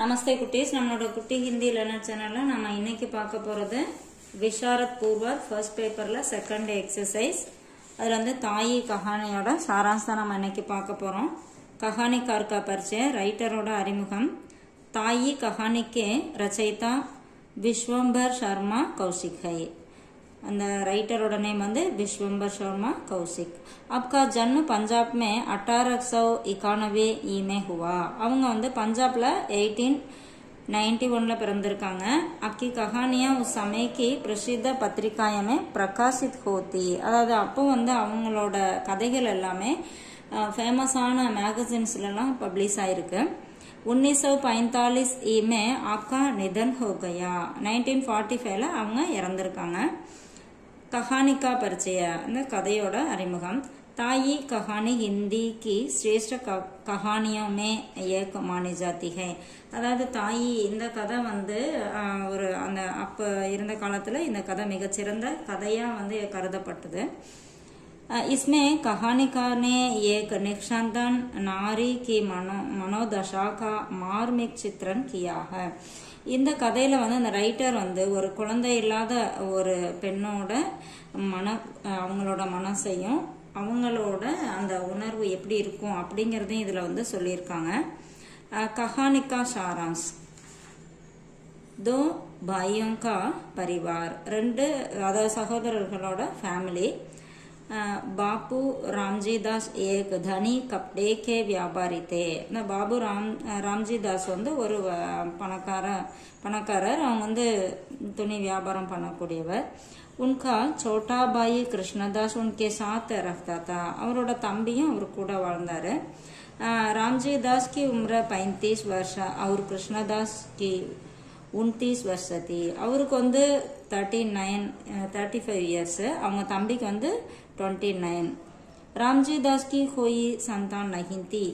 நமஸ்தே குட்டீஸ், நம்மளோட குட்டி ஹிந்தி லேர்னர் சேனல்ல நம்ம இன்னைக்கு பார்க்க போறது விஷாரத் பூர்வக் ஃபர்ஸ்ட் பேப்பர்ல செகண்ட் டே எக்ஸசைஸ். அதுல வந்து தாயி கஹானியோட சாராம்சம் நம்ம இன்னைக்கு பார்க்க போறோம். கஹானிக்கார் का परिचय, ரைட்டரோட அறிமுகம். ताई कहानी के रचयिता विश्वंभर शर्मा कौशिक है. அந்த ரைட்டரோட நேம் வந்து विश्वंभर शर्मा कौशिक. आपका जन्म पंजाब में 1891 ई में हुआ. அவங்க வந்து பஞ்சாப்ல 1891 பிறந்திருக்காங்க. आपकी कहानियां उस समय की प्रसिद्ध पत्रिकाएं में प्रकाशित होती. அதாவது அப்போ வந்து அவங்களோட கதைகள் எல்லாமே ஃபேமஸான மேகசின்ஸ்லாம் பப்ளிஷ் ஆயிருக்கு. 1945 ई में आपका निधन हो गया. 1945 அவங்க இறந்திருக்காங்க. कहानी का परिचय, அந்த கதையோட அறிமுகம். ताई कहानी हिंदी की श्रेष्ठ कहानियों में एक मानी जाती है. அதாவது தாயி இந்த கதை வந்து ஒரு அந்த அப்ப இருந்த காலத்துல இந்த கதை மிகச்சிறந்த கதையா வந்து கருதப்பட்டது. इसमें कहानीकार ने एक निक्षांतन नारी की मनोदशा का मार्मिक चित्रण किया है. இந்த கதையில வந்து அந்த ரைட்டர் வந்து ஒரு குழந்தை இல்லாத ஒரு பெண்ணோட அவங்களோட மனசையும் அவங்களோட அந்த உணர்வு எப்படி இருக்கும் அப்படிங்கறதையும் இதுல வந்து சொல்லியிருக்காங்க. கஹானிக்கா சாராம்ஸ். दो भाइयों का परिवार, ரெண்டு அதாவது சகோதரர்களோட ஃபேமிலி. बापू रामजी दास एक धनी कपड़े के व्यापारी थे. बाबू रामजी दास வந்து ஒரு பணக்காரர். அவங்க வந்து துணி வியாபாரம் பண்ணக்கூடியவர். उनका छोटा भाई कृष्णदास उनके साथ रहता था. அவரோட தம்பியும் அவர் கூட வாழ்ந்தாரு. रामजी दास की उम्र 35 वर्ष और कृष्णदास की 29 वर्ष थी. அவருக்கு வந்து 35 இயர்ஸ், அவங்க தம்பிக்கு வந்து 29. रामजी दास की कोई संतान नहीं थी,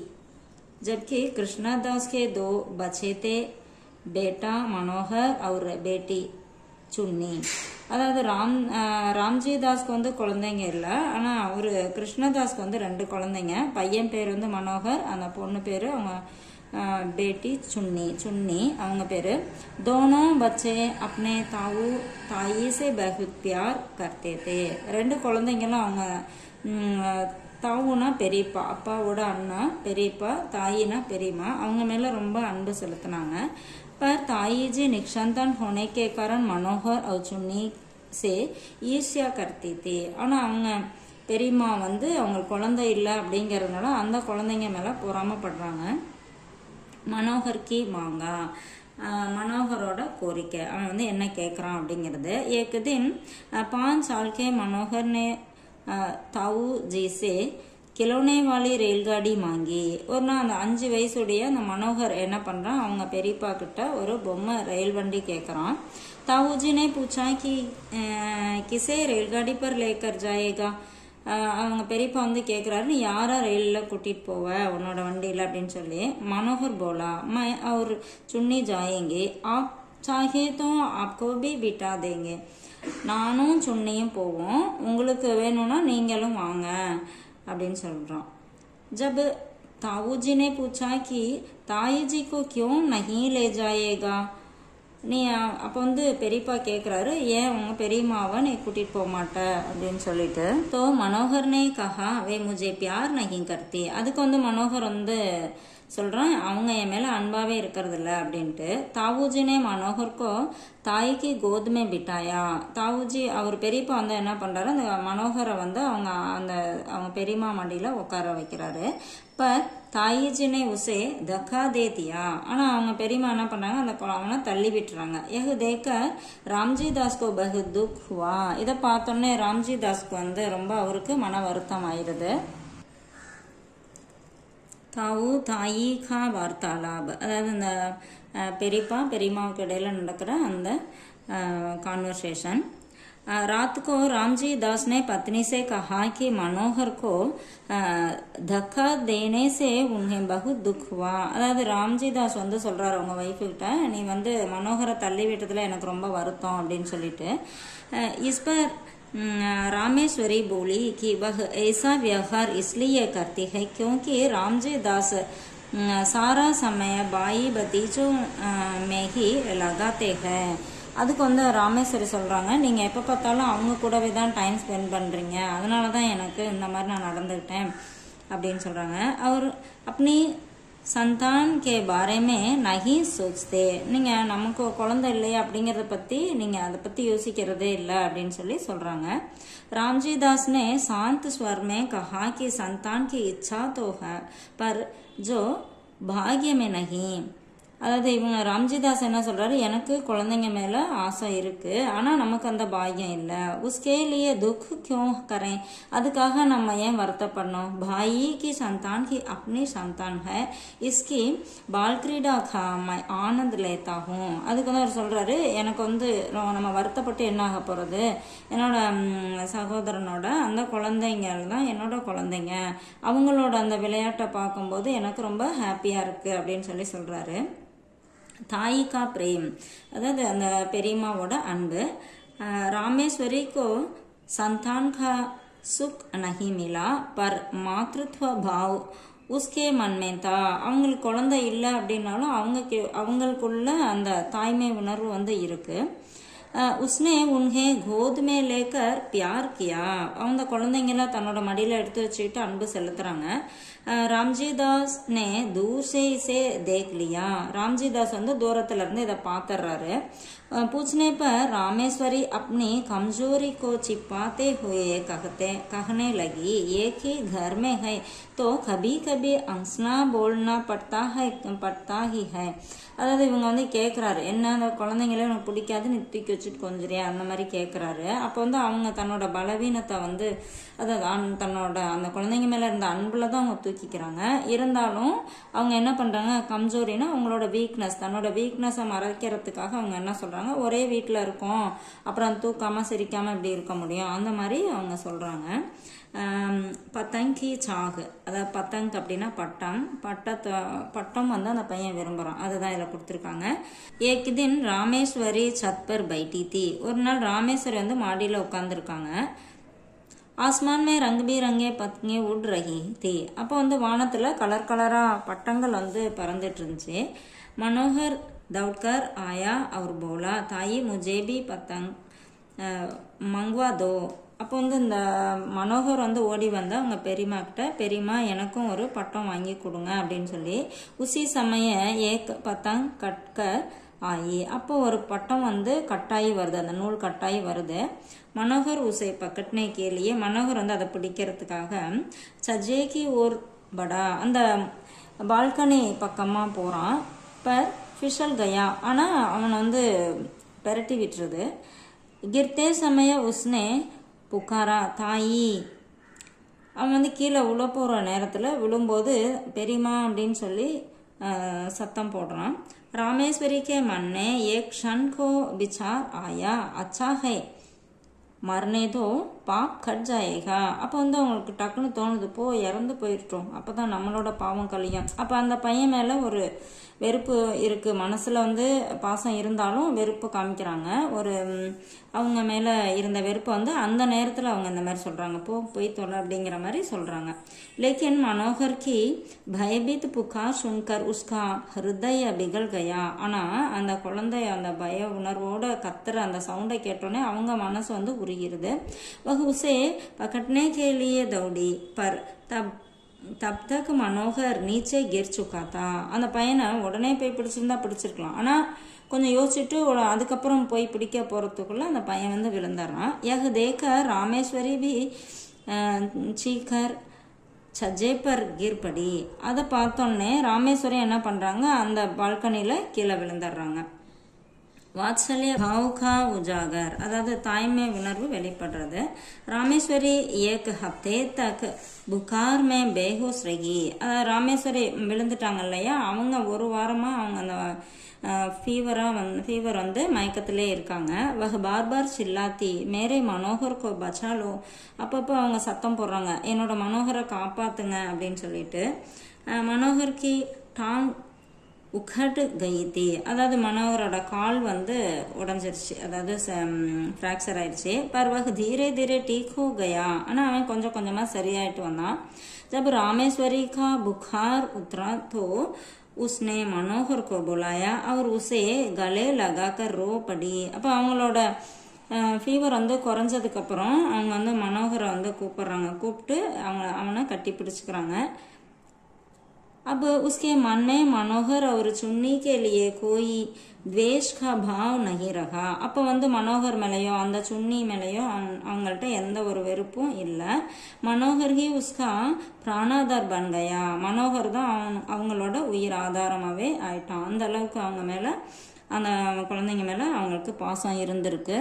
जबकि कृष्णदास के 2 बच्चे थे, बेटा मनोहर और बेटी चुन्नी. அதாவது ராம்ஜி தாஸ்க்கு வந்து குழந்தைங்க இல்ல, ஆனா அவரு கிருஷ்ணதாஸ்க்கு வந்து 2 குழந்தைங்க. பையன் பேர் வந்து மனோகர், அந்த பொண்ணு பேரு அவங்க बेटी चुन्नी அவங்க பேரு. दोनों बच्चे अपने ताई से बहुत प्यार करते थे. 2 குழந்தைங்களும் அவங்க தாவுனா பெரியப்பா, அப்பாவோட அண்ணா பெரியப்பா, தாயினா பெரியம்மா, அவங்க மேல ரொம்ப அன்பு செலுத்தினாங்க. पर ताई जी निक्षांतन होने के कारण मनोहर और चुन्नी से ईर्ष्या करती थी. ஆனா அவங்க பெரியம்மா வந்து அவங்க குழந்தை இல்லை அப்படிங்கறதுனால அந்த குழந்தைங்க மேல பொறாமப்படுறாங்க. मनोहर की मांगा, मनोहरोட கோரிக்கை, அவன் வந்து என்ன கேட்கறான் அப்படிங்கிறது. एक दिन 5 साल के मनोहर ने ताऊ जी से खिलौने वाली रेलगाड़ी मांगी. ஒரு நாள் அந்த 5 வயசுடைய அந்த மனோகர் என்ன பண்றான், அவங்க பெரியப்பா கிட்ட ஒரு பொம்மை ரயில் வண்டி கேட்கறான். ताऊ जी ने पूछा कि किसे रेलगाड़ी पर लेकर जाएगा. அவங்க பெரியப்பா வந்து கேக்குறாரு, நீ யாரா ரயில்ல கூட்டிட்டு போவ உன்னோட வண்டியில அப்படின்னு சொல்லி. மனோகர் போலா मैं और चुन्नी जाएंगे, आप चाहे तो आपको भी बिठा देंगे. நானும் சுன்னியும் போவோம், உங்களுக்கு வேணும்னா நீங்களும் வாங்க அப்படின்னு சொல்றான். जब ताऊ जी ने पूछा कि ताई जी को क्यों नहीं ले जाएगा. நீ அப்ப வந்து பெரியப்பா கேக்குறாரு, ஏன் உங்க பெரியம்மாவை நீ கூட்டிட்டு போக மாட்ட அப்படின்னு சொல்லிட்டு. तो मनोहर ने कहा वे मुझे प्यार नहीं करती. அதுக்கு வந்து மனோகர் வந்து சொல்றான், அவங்க என் மேல அன்பாவே இருக்கிறது இல்ல அப்படின்ட்டு. தாவூஜி ने मनोहर को ताई की गोद में बिठाया. தாவூஜி அவர் பெரியப்பா வந்து என்ன பண்றாரு, அந்த மனோகரை வந்து அவங்க பெரியம்மா மடியில உட்கார வைக்கிறாரு. पर ताई जी ने उसे धक्का दे दिया. ஆனா அவங்க பெரியம்மா என்ன பண்றாங்க, அந்த அவனை தள்ளி விட்டுறாங்க. यह देखकर रामजी दास को बहुत दुख हुआ. இத பார்த்தோன்னே ராம்ஜி தாஸ்க்கு வந்து ரொம்ப அவருக்கு மன வருத்தம் ஆயிருது. தாவு தாயி கா வார்த்தாலாப், அதாவது இந்த பெரியப்பா பெரியம்மாவுக்கு இடையில நடக்கிற அந்த கான்வர்சேஷன். रात को रामजी दास ने पत्नी से कहा कि मनोहर को धक्का देने से उन्हें बहुत दुख हुआ. அதாவது ராம்ஜி தாஸ் வந்து சொல்றாரு அவங்க வைஃப் கிட்ட, நீ வந்து மனோகரை தள்ளி விட்டதுல எனக்கு ரொம்ப வருத்தம் அப்படின்னு சொல்லிட்டு. इस पर रामेश्वरी बोली कि वह ऐसा व्यवहार इसलिए करती है क्योंकि रामजी दास सारा समय भाई भतीजों में ही लगाते हैं. அதுக்கு வந்து ராமேஸ்வரி சொல்கிறாங்க, நீங்கள் எப்போ பார்த்தாலும் அவங்க கூடவே தான் டைம் ஸ்பெண்ட் பண்ணுறீங்க, அதனால தான் எனக்கு இந்த மாதிரி நான் நடந்துக்கிட்டேன் அப்படின்னு சொல்கிறாங்க. அவர் अपनी संतान के बारे में नहीं सोचते. நீங்கள் நமக்கு குழந்தை இல்லையா அப்படிங்கிறத பற்றி நீங்கள் அதை பற்றி யோசிக்கிறதே இல்லை அப்படின்னு சொல்லி சொல்கிறாங்க. रामजी दास ने शांत स्वर में कहा कि संतान की इच्छा तो है पर जो भाग्य में नहीं. அதாவது இவங்க ராம்ஜிதாஸ் என்ன சொல்றாரு, எனக்கு குழந்தைங்க மேல ஆசை இருக்கு, ஆனா நமக்கு அந்த பாக்கியம் இல்லை. உஸ்கே லியே துக் क्यों करें, அதுக்காக நம்ம ஏன் வருத்தப்படணும். भाई की संतान की अपनी संतान है, इसकी बाल क्रीडा का मैं आनंद लेता हूँ. அதுக்கு வந்து அவர் சொல்றாரு, எனக்கு வந்து நம்ம வருத்தப்பட்டு என்ன ஆக போறது, என்னோட சகோதரனோட அந்த குழந்தைங்க தான் என்னோட குழந்தைங்க, அவங்களோட அந்த விளையாட்டை பார்க்கும்போது எனக்கு ரொம்ப ஹாப்பியா இருக்கு அப்படின்னு சொல்லி சொல்றாரு. தாய் கா பிரேம், அதாவது அந்த பெரியம்மாவோட அன்பு. रामेश्वरी को संतान का सुख नहीं मिला पर मातृत्व भाव उसके मन में था. அவங்களுக்கு குழந்தை இல்லை அப்படின்னாலும் அவங்களுக்குள்ள அந்த தாய்மை உணர்வு வந்து இருக்கு. उसने उन्हें गोद में लेकर प्यार किया. அந்த குழந்தைங்கள தன்னோட மடியில எடுத்து வச்சுக்கிட்டு அன்பு செலுத்துறாங்க. रामजी दास ने दूर से इसे देख लिया. रामजी दास வந்து தூரத்துல இருந்து இதை பாத்துறாரு. पूछने पर रामेश्वरी अपनी कमजोरी को छिपाते हुए कहने लगी, एक ही घर में है तो कभी कभी अंसना बोलना पड़ता ही है. அதாவது இவங்க வந்து கேட்குறாரு, என்ன அந்த குழந்தைங்களே உனக்கு பிடிக்காது, நீ தூக்கி வச்சுட்டு கொஞ்சிறியா அந்த மாதிரி கேட்குறாரு. அப்போ வந்து அவங்க தன்னோட பலவீனத்தை வந்து அதாவது தன்னோட அந்த குழந்தைங்க மேலே இருந்த அன்புல தான் அவங்க தூக்கிக்கிறாங்க. இருந்தாலும் அவங்க என்ன பண்ணுறாங்க, கம்ஜோரினா அவங்களோட வீக்னஸ், தன்னோட வீக்னஸை மறைக்கிறதுக்காக அவங்க என்ன சொல்கிறாங்க, ஒரே வீட்டில் இருக்கோம் அப்புறம் தூக்காமல் சிரிக்காமல் இப்படி இருக்க முடியும் அந்த மாதிரி அவங்க சொல்கிறாங்க. பத்தங்கி சாகு, அதாவது பத்தங்க் அப்படின்னா பட்டம், பட்டம் வந்து அந்த பையன் விரும்புகிறான், அதுதான் இதில் கொடுத்துருக்காங்க. ஏக் தின் ராமேஸ்வரி சத் பர் பைட்டி தி, ஒரு நாள் ராமேஸ்வரி வந்து மாடியில் உட்காந்துருக்காங்க. ஆஸ்மான் மே ரங் பீரங்கே பத்ங்கே உட் ரஹி தி, அப்போ வந்து வானத்தில் கலர் கலராக பட்டங்கள் வந்து பறந்துட்டு இருந்துச்சு. மனோகர் दौड़कर आया और बोला, ताई मुझे भी पतंग मंगवा दो. அப்போ வந்து இந்த மனோகர் வந்து ஓடி வந்தா அவங்க பெரியம்மா கிட்ட, பெரியம்மா எனக்கும் ஒரு பட்டம் வாங்கி கொடுங்க அப்படின்னு சொல்லி. உசி சமய ஏக் பத்தங் கட்கர் ஆயி, அப்போ ஒரு பட்டம் வந்து கட்டாயி வருது, அந்த நூல் கட்டாயி வருது. மனோகர் உசை பக்கட்னே கேலியே, மனோகர் வந்து அதை பிடிக்கிறதுக்காக சஜேகி ஓர் படா, அந்த பால்கனி பக்கமா போறான். பர் ஃபிஷல் கயா, ஆனால் அவனை வந்து பெரட்டி விட்டுருது. கிர்த்தே சமய உஸ்னே புகாரா தாயி, அவன் வந்து கீழே விழ போகிற நேரத்தில் விழும்போது பெரியம்மா அப்படின்னு சொல்லி சத்தம் போடுறான். ராமேஸ்வரி கே மன்னே ஏக் க்ஷன் கோ விசார் ஆயா, அச்சா ஹை மரணே தோ பாப் கட் ஜாயேகா. அப்போ வந்து அவங்களுக்கு டக்குன்னு தோணுது, இறந்து போயிட்டோம், அப்போ தான் நம்மளோட பாவம் கழியும். அப்போ அந்த பையன் மேலே ஒரு வெறுப்பு இருக்குது, மனசில் வந்து பாசம் இருந்தாலும் வெறுப்பு காமிக்கிறாங்க. ஒரு அவங்க மேலே இருந்த வெறுப்பை வந்து அந்த நேரத்தில் அவங்க இந்த மாதிரி சொல்கிறாங்க, போய் தொலை அப்படிங்கிற மாதிரி சொல்கிறாங்க. லேக்கின் மனோகர் கி பயபீத் புகார் சுன்கர் உஸ்கா ஹிருதய பிகல் கயா, ஆனால் அந்த குழந்தை அந்த பய உணர்வோட கத்துற அந்த சவுண்டை கேட்டோன்னே அவங்க மனசு வந்து உருகிறது. वह उसे पकड़ने के लिए दौड़ी पर तब तक मनोहर नीचे गिर चुका था. அந்த பையனை உடனே போய் பிடிச்சிருந்தா பிடிச்சிருக்கலாம், ஆனால் கொஞ்சம் யோசிச்சுட்டு அதுக்கப்புறம் போய் பிடிக்க போகிறதுக்குள்ள அந்த பையன் வந்து விழுந்துடுறான். யஹ் தேக்க ராமேஸ்வரி பி சீக்கர் சஜே பர் கிர்படி, அதை பார்த்தோன்னே ராமேஸ்வரி என்ன பண்ணுறாங்க, அந்த பால்கனியில் கீழே விழுந்துடுறாங்க. வாத்சல்ய பாவுகா உஜாகர், அதாவது தாய்மை உணர்வு வெளிப்படுறது. ராமேஸ்வரி ஏக் ஹப்தே தக் புகார் மே பேஹோஸ் ரகி, ராமேஸ்வரி விழுந்துட்டாங்க இல்லையா, அவங்க ஒரு வாரமாக அவங்க அந்த ஃபீவர் வந்து மயக்கத்திலே இருக்காங்க. வஹ் பார் பார் சில்லாத்தி மேரே மனோகர் கோ பச்சாலோ, அப்பப்போ அவங்க சத்தம் போடுறாங்க, என்னோட மனோகரை காப்பாத்துங்க அப்படின்னு சொல்லிட்டு. மனோகர் கி டாங் உக்கட் கயி தி, அதாவது மனோகரோட கால் வந்து உடஞ்சிருச்சு, அதாவது ஃப்ராக்சர் ஆயிடுச்சு. பர் வஹ் தீரே தீரே டீக் ஹோ கயா, ஆனா அவன் கொஞ்சம் கொஞ்சமா சரியாயிட்டு வந்தான். जब रामेश्वरी का बुखार उतरा तो उसने मनोहर को बुलाया और उसे गले लगाकर रो पड़ी. அப்ப அவங்களோட ஃபீவர் வந்து குறைஞ்சதுக்கு அப்புறம் அவங்க வந்து மனோகரை வந்து கூப்பிடுறாங்க, கூப்பிட்டு அவனை கட்டி பிடிச்சுக்கிறாங்க. अब उसके मन में मनोहर और चुन्नी के लिए कोई द्वेष का भाव नहीं रहा. அப்ப வந்து மனோகர் மேலேயோ அந்த சுன்னி மேலேயோ அவங்கள்ட்ட எந்த ஒரு வெறுப்பும் இல்லை. மனோகர் ஹி உஸ்கா பிராணாதார் பன் கயா, மனோகர் தான் அவங்களோட உயிர் ஆதாரமாவே ஆயிட்டான். அந்த அளவுக்கு அவங்க மேல, அந்த குழந்தைங்க மேல அவங்களுக்கு பாசம் இருந்திருக்கு.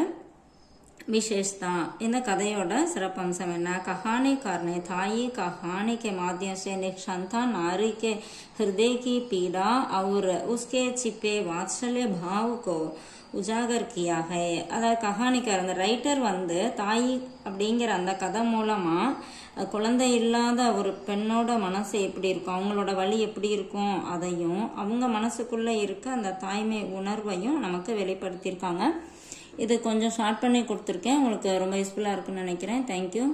विशेषता இந்த கதையோட சிறப்பம்சம் என்ன? कहानीकार ने थाई कहानी के माध्यम से निसंतान नारी के हृदय की पीड़ा और उसके छिपे वात्सल्य भाव को உஜாகர் கியா ஹை. அதாவது கஹானிக்கார் அந்த ரைட்டர் வந்து தாய் அப்படிங்கிற அந்த கதை மூலமா குழந்தை இல்லாத ஒரு பெண்ணோட மனசு எப்படி இருக்கும், அவங்களோட வலி எப்படி இருக்கும், அதையும் அவங்க மனசுக்குள்ள இருக்க அந்த தாய்மை உணர்வையும் நமக்கு வெளிப்படுத்தியிருக்காங்க. இது கொஞ்சம் ஷார்ட் பண்ணி கொடுத்துருக்கேன், உங்களுக்கு ரொம்ப யூஸ்ஃபுல்லாக இருக்குன்னு நினைக்கிறேன். தேங்க்யூ.